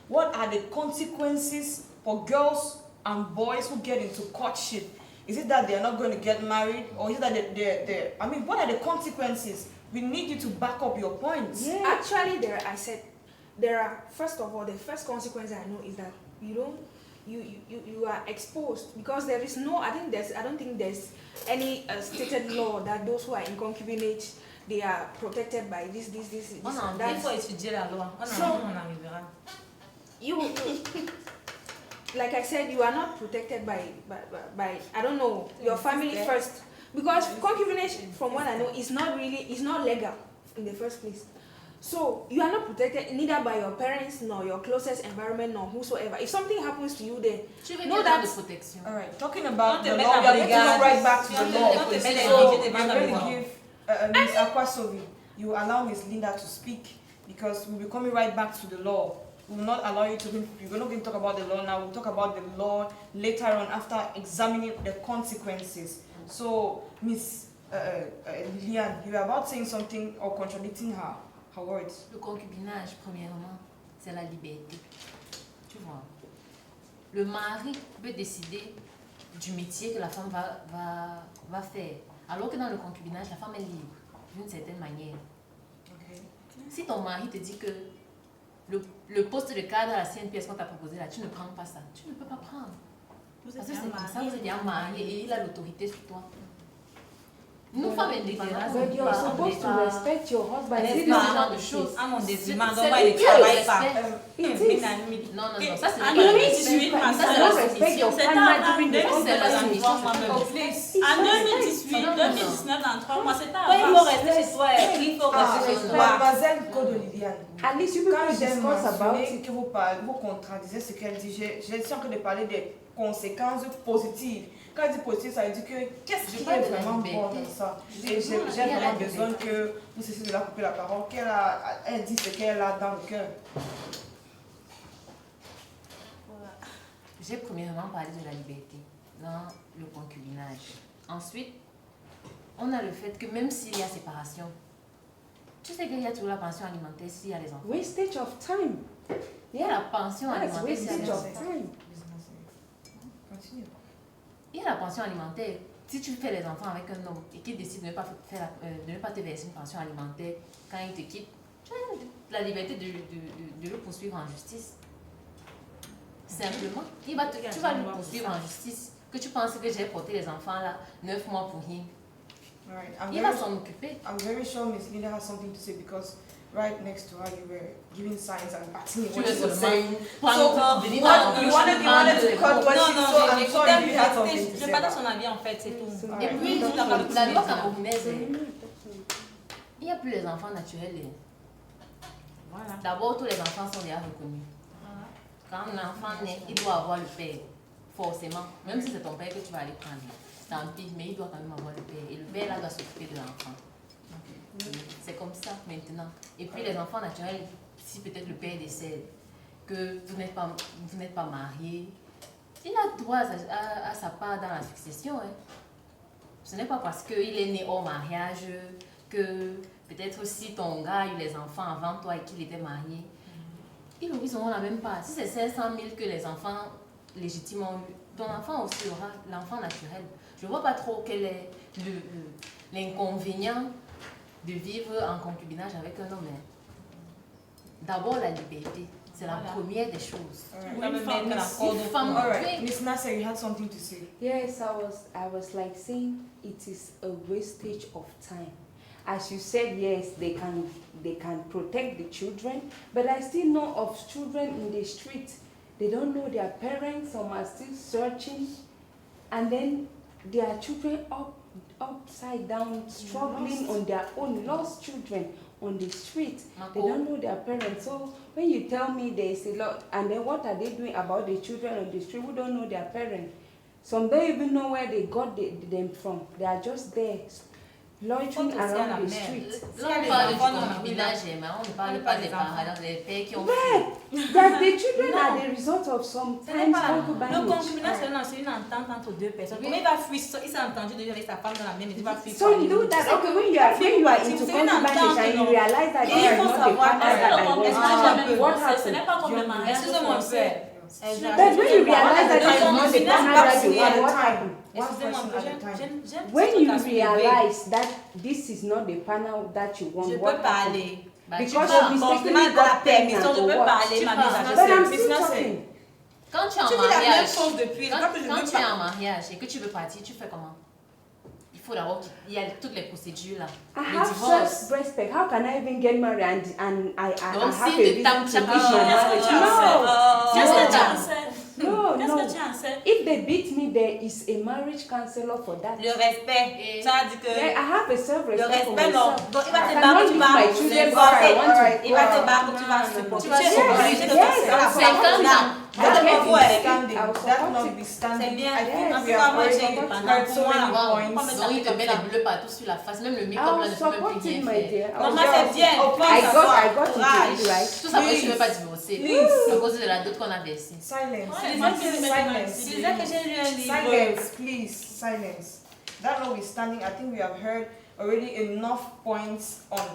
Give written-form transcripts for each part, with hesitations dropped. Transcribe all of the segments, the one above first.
what are the consequences for girls and boys who get into courtship? Is it that they are not going to get married, or is it that they're I mean, what are the consequences? We need you to back up your points. Yeah. Actually, there are, first of all, the first consequence I know is that you are exposed, because there is no, I don't think there's any stated law that those who are in concubinage, they are protected by this and that. Il faut étudier la loi. On arrivera. You like I said, you are not protected by I don't know, your family first, because concubinage, from what I know, is not legal in the first place. So you are not protected neither by your parents, nor your closest environment, nor whosoever. If something happens to you, then know that the protection. All right, talking about Don't the te law, we are going to mettre go right back to the law. Don't te mettre So dans I'm le going to law. give Ms. Akwasovi, you allow Ms. Linda to speak, because we'll be coming right back to the law. We will not allow you to, we're not going to talk about the law now, we'll talk about the law later on after examining the consequences. So, Ms. Liliane, you were about saying something or contradicting her words. Le concubinage, premièrement, c'est la liberté. Tu vois. Le mari peut décider du métier que la femme va faire. Alors que dans le concubinage, la femme est libre, d'une certaine manière. Okay. Si ton mari te dit que le poste de cadre à la CNPS qu'on t'a proposé là, tu ne prends pas ça, tu ne peux pas prendre. Parce que c'est comme ça, vous êtes bien marié et il a l'autorité sur toi. Nous, femmes indépendantes, But you're supposed to respect your husband. c'est C'est ce not genre de choses. À mon détriment, C'est- donc c'est moi, il le travaille respect. pas. It is. Non, ça c'est En pas 2018, ma Ça, c'est soeur, la respect your c'est partner avant during the 2017, c'est la dans soumission. 3 mois même. Oh, please. En 2018, Non, non, non. 2019, dans 3 mois, c'était Toi, il avant. faut rester chez toi. Il faut rester chez toi. Mademoiselle Kodo Liliane, At least you quand people j'ai discuss about mentionné it. que vous contradisez ce qu'elle dit, j'ai essayé encore de parler des conséquences positives. Quand elle dit positive, ça veut dire que qu'est-ce Je qui parle est de la vraiment bon liberté. dans ça. Je Et dis, j'ai non, il y a la vraiment besoin liberté. que vous cessiez de la couper la parole, elle dit ce qu'elle a dans le cœur. J'ai premièrement parlé de la liberté dans le concubinage. Ensuite, on a le fait que même s'il y a séparation, tu sais qu'il y a toujours la pension alimentaire s'il y a les enfants. Wastage of time. Il y a la pension That's alimentaire s'il y a les wastage enfants. of time. Continue. Il y a la pension alimentaire. Si tu fais les enfants avec un homme et qu'il décide de ne pas, de ne pas te verser une pension alimentaire quand il te quitte, tu as la liberté de le poursuivre en justice. Simplement, tu vas le poursuivre en justice. Que tu penses que j'ai porté les enfants là 9 mois pour rien. Right. Il va s'en occuper. I'm very sure Miss Linda has something to say, because right next to her you were giving signs and acting Tu what veux she was seulement saying. prendre So venir what dans you wanted to cut what Non, she non, so I'm sure j'écoutais, you had something to je say. partage about son avis en fait, c'est tout. So- Et puis, tout à fait. la loi camerounaise, il n'y a plus les enfants naturels. Voilà. D'abord, tous les enfants sont déjà reconnus. Quand un enfant naît, il doit avoir le père, forcément. Même si c'est ton père que tu vas aller prendre, tant pis, mais il doit quand même avoir le père. Et le père là doit s'occuper de l'enfant. C'est comme ça maintenant. Et puis les enfants naturels, si peut-être le père décède, que vous n'êtes pas marié, il a droit à sa part dans la succession. Hein. Ce n'est pas parce qu'il est né hors mariage que peut-être si ton gars a eu les enfants avant toi et qu'il était marié, ils auront la même part. Si c'est 500 000 que les enfants légitimes ont eu, ton enfant aussi aura l'enfant naturel. Je ne vois pas trop quel est l'inconvénient de vivre en concubinage avec un homme. D'abord, la liberté. C'est la première des choses. Alright. Une femme Alright, Miss Nasser, you had something to say. Yes, I was like saying it is a wastage of time. As you said, yes, they can protect the children, but I still know of children in the street. They don't know their parents, some are still searching, and then their children upside down, struggling on their own, lost children on the street. They don't know their parents. So when you tell me there is a lot, and then what are they doing about the children on the street who don't know their parents? Some don't even know where they got them from. They are just there loitering Faut que c'est à la around the mère. street. Là, on parle du concubinage, mais on ne parle pas des parents, des pères qui ont That the children are the result of sometimes Le concubinage. concubinage, c'est une entente entre deux personnes. Comment il va fuir? Il s'est entendu déjà avec sa femme dans la même maison, il va fuir. So you do that. Okay, when you are into concubinage and you realize that you are not the partner that I want, what Ce n'est happens? pas comme le mariage. Excusez-moi, But when you realize that you are not the partner that you want, what happens? One person at a time. When you realize that this is not the partner that you want, Je what peux pas happens? aller. Because Tu you parles, mistakenly bon, got la permission, pregnant je or peux what? pas aller, ma mère, je But sais. I'm It's still not talking. Quand tu es en Tu dis la même mariage, chose depuis. quand Quand je veux tu pas. es en mariage et que tu veux partir, tu fais comment? Il faut d'abord qu'il y a toutes les procédures là. I Le have divorce. self-respect. How can I even get married and I Donc, have si a tu tapes reason to chaque leave jour, my Qu'est-ce que marriage? tu en sais? Qu'est-ce que tu No, en sais? no, Qu'est-ce no. que tu en sais? If they beat me, there is a marriage counselor for that. Le respect. Et- Tu as dit que. Yeah, I have a self-respect Le for respect, non. myself. Donc, il va I te cannot battre, tu leave vas. my children Bon, where I want to. il va te battre, tu vas supporter. Tu vas Tu es supporter. obligé de Yes, faire ça. 50 ans. That I get notwithstanding, it. that I'll notwithstanding, C'est bien. I think Yes. we have Moi, j'ai already eu pendant heard so pour moi, many là. points. Donc il te met les bleus partout sur la face, même le make-up I'll là ne peut même support plus it, rien my faire. dear. Maman, I'll c'est bien. Oh, I got Courage. into it, right? Tout ça parce que tu ne veux pas divorcer. Please. À cause de la dot qu'on a versée. Silence. Je disais que j'ai lu un livre. Silence, please. Silence. That notwithstanding, I think we have heard already enough points on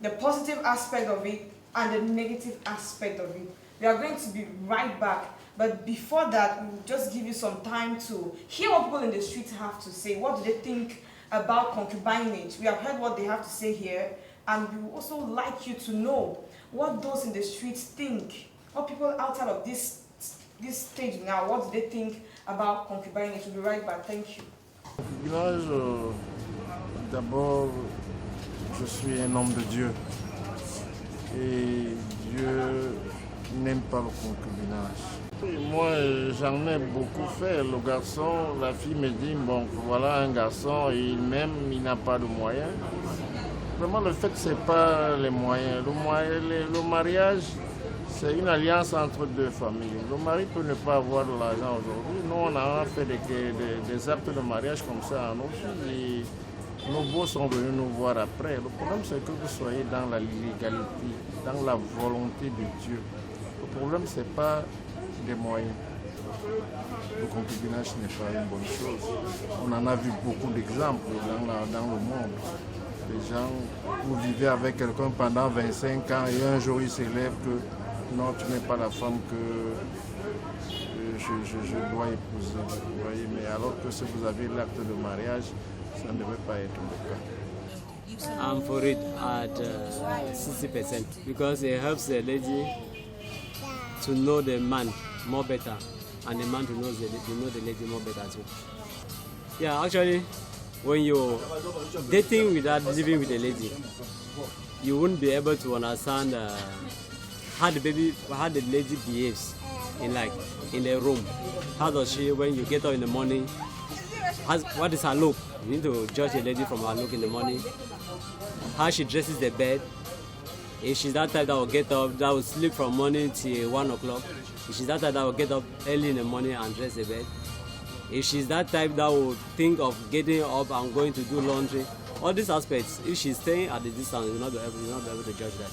the positive aspect of it and the negative aspect of it. We are going to be right back. But before that, we will just give you some time to hear what people in the streets have to say. What do they think about concubinage? We have heard what they have to say here, and we would also like you to know what those in the streets think. What people outside of this stage now, what do they think about concubinage? We'll be right back. Thank you. Concubinage, d'abord, je suis un homme de Dieu. Et Dieu n'aime pas le concubinage. Et moi, j'en ai beaucoup fait. Le garçon, la fille me dit, bon, voilà un garçon, il m'aime, il n'a pas de moyens. Vraiment, le fait, ce n'est pas les moyens. Le mariage, c'est une alliance entre deux familles. Le mari peut ne pas avoir de l'argent aujourd'hui. Nous, on a fait des actes de mariage comme ça à nos filles. Et nos beaux sont venus nous voir après. Le problème, c'est que vous soyez dans la légalité, dans la volonté de Dieu. Le problème, ce n'est pas des moyens. Le concubinage n'est pas une bonne chose. On en a vu beaucoup d'exemples dans le monde. Les gens, vous vivez avec quelqu'un pendant 25 ans et un jour il s'élève que non, tu n'es pas la femme que je dois épouser. Vous voyez? Mais alors que si vous avez l'acte de mariage, ça ne devait pas être le cas. I'm for it at 60% because it helps the lady to know the man more better and the man to know the lady more better too. Yeah, actually, when you're dating without living with the lady, you wouldn't be able to understand how the lady behaves in a room. How does she, when you get up in the morning, what is her look? You need to judge a lady from her look in the morning. How she dresses the bed. If she's that type that will get up, that will sleep from morning till 1 o'clock. If she's that type that will get up early in the morning and dress the bed. If she's that type that will think of getting up and going to do laundry. All these aspects, if she's staying at the distance, you're not be able to judge that.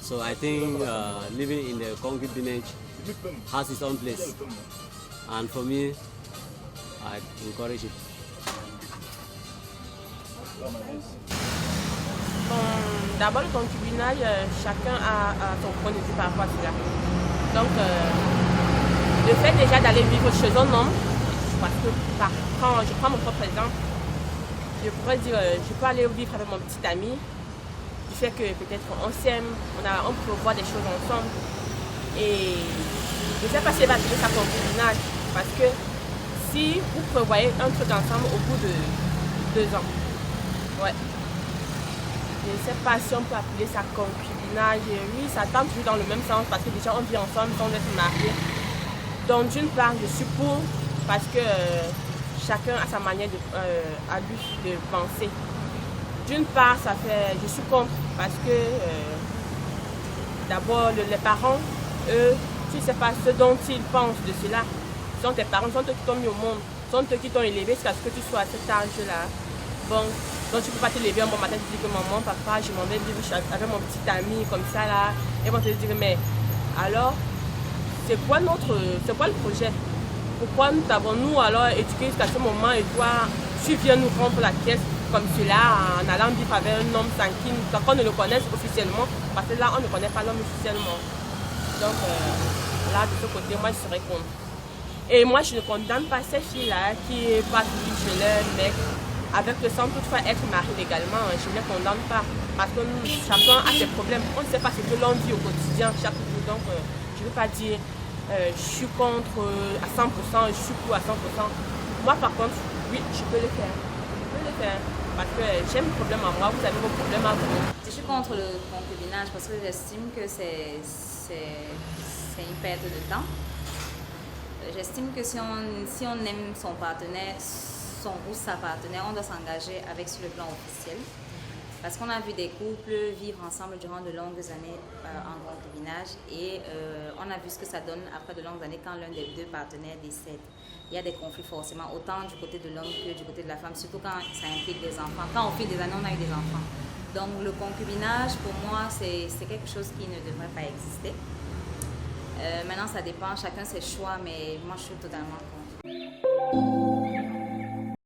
So I think living in the concubinage has its own place. And for me, I encourage it. D'abord, le concubinage, chacun a son point de vue par rapport à cela. Donc, le fait déjà d'aller vivre chez un homme, parce que quand je prends mon propre exemple, je pourrais dire, je peux aller vivre avec mon petit ami, du fait que peut-être on s'aime, on prévoit des choses ensemble. Et je ne sais pas si elle va appeler ça concubinage, parce que si vous prévoyez un truc ensemble au bout de 2 ans, ouais. Je ne sais pas si on peut appeler ça concubinage. Oui, ça tend toujours dans le même sens parce que déjà on vit ensemble sans être mariés. Donc d'une part, je suis pour parce que chacun a sa manière à lui de penser. D'une part, je suis contre parce que d'abord les parents, eux, tu ne sais pas ce dont ils pensent de cela. Ce sont tes parents, ce sont eux qui t'ont mis au monde, ce sont eux qui t'ont élevé jusqu'à ce que tu sois à cet âge-là. Bon, Donc tu ne peux pas te lever un bon matin et te dire que maman, papa, je m'en vais vivre avec mon petit ami comme ça là. Ils vont te dire mais alors, c'est quoi le projet? Pourquoi nous t'avons-nous alors éduqué jusqu'à ce moment et toi, tu viens nous rendre la caisse comme cela en allant vivre avec un homme sans qui qu'on ne le connaisse officiellement, parce que là on ne connaît pas l'homme officiellement. Donc là de ce côté, moi je serais contre. Et moi je ne condamne pas ces filles-là qui partent chez leur mec avec le sang toutefois être marié légalement, je ne les condamne pas. Parce que nous, chacun a ses problèmes. On ne sait pas ce que l'on vit au quotidien chaque jour. Donc je ne veux pas dire je suis contre à 100%, je suis pour à 100%. Moi par contre, oui, je peux le faire. Je peux le faire. Parce que j'ai mes problèmes à moi, vous avez vos problèmes à vous. Je suis contre le concubinage parce que j'estime que c'est une perte de temps. J'estime que si on aime son partenaire, son ou sa partenaire, on doit s'engager avec sur le plan officiel. Parce qu'on a vu des couples vivre ensemble durant de longues années en concubinage et on a vu ce que ça donne après de longues années quand l'un des deux partenaires décède. Il y a des conflits forcément, autant du côté de l'homme que du côté de la femme, surtout quand ça implique des enfants. Quand au fil des années, on a eu des enfants. Donc le concubinage, pour moi, c'est quelque chose qui ne devrait pas exister. Maintenant, ça dépend, chacun ses choix, mais moi, je suis totalement contre.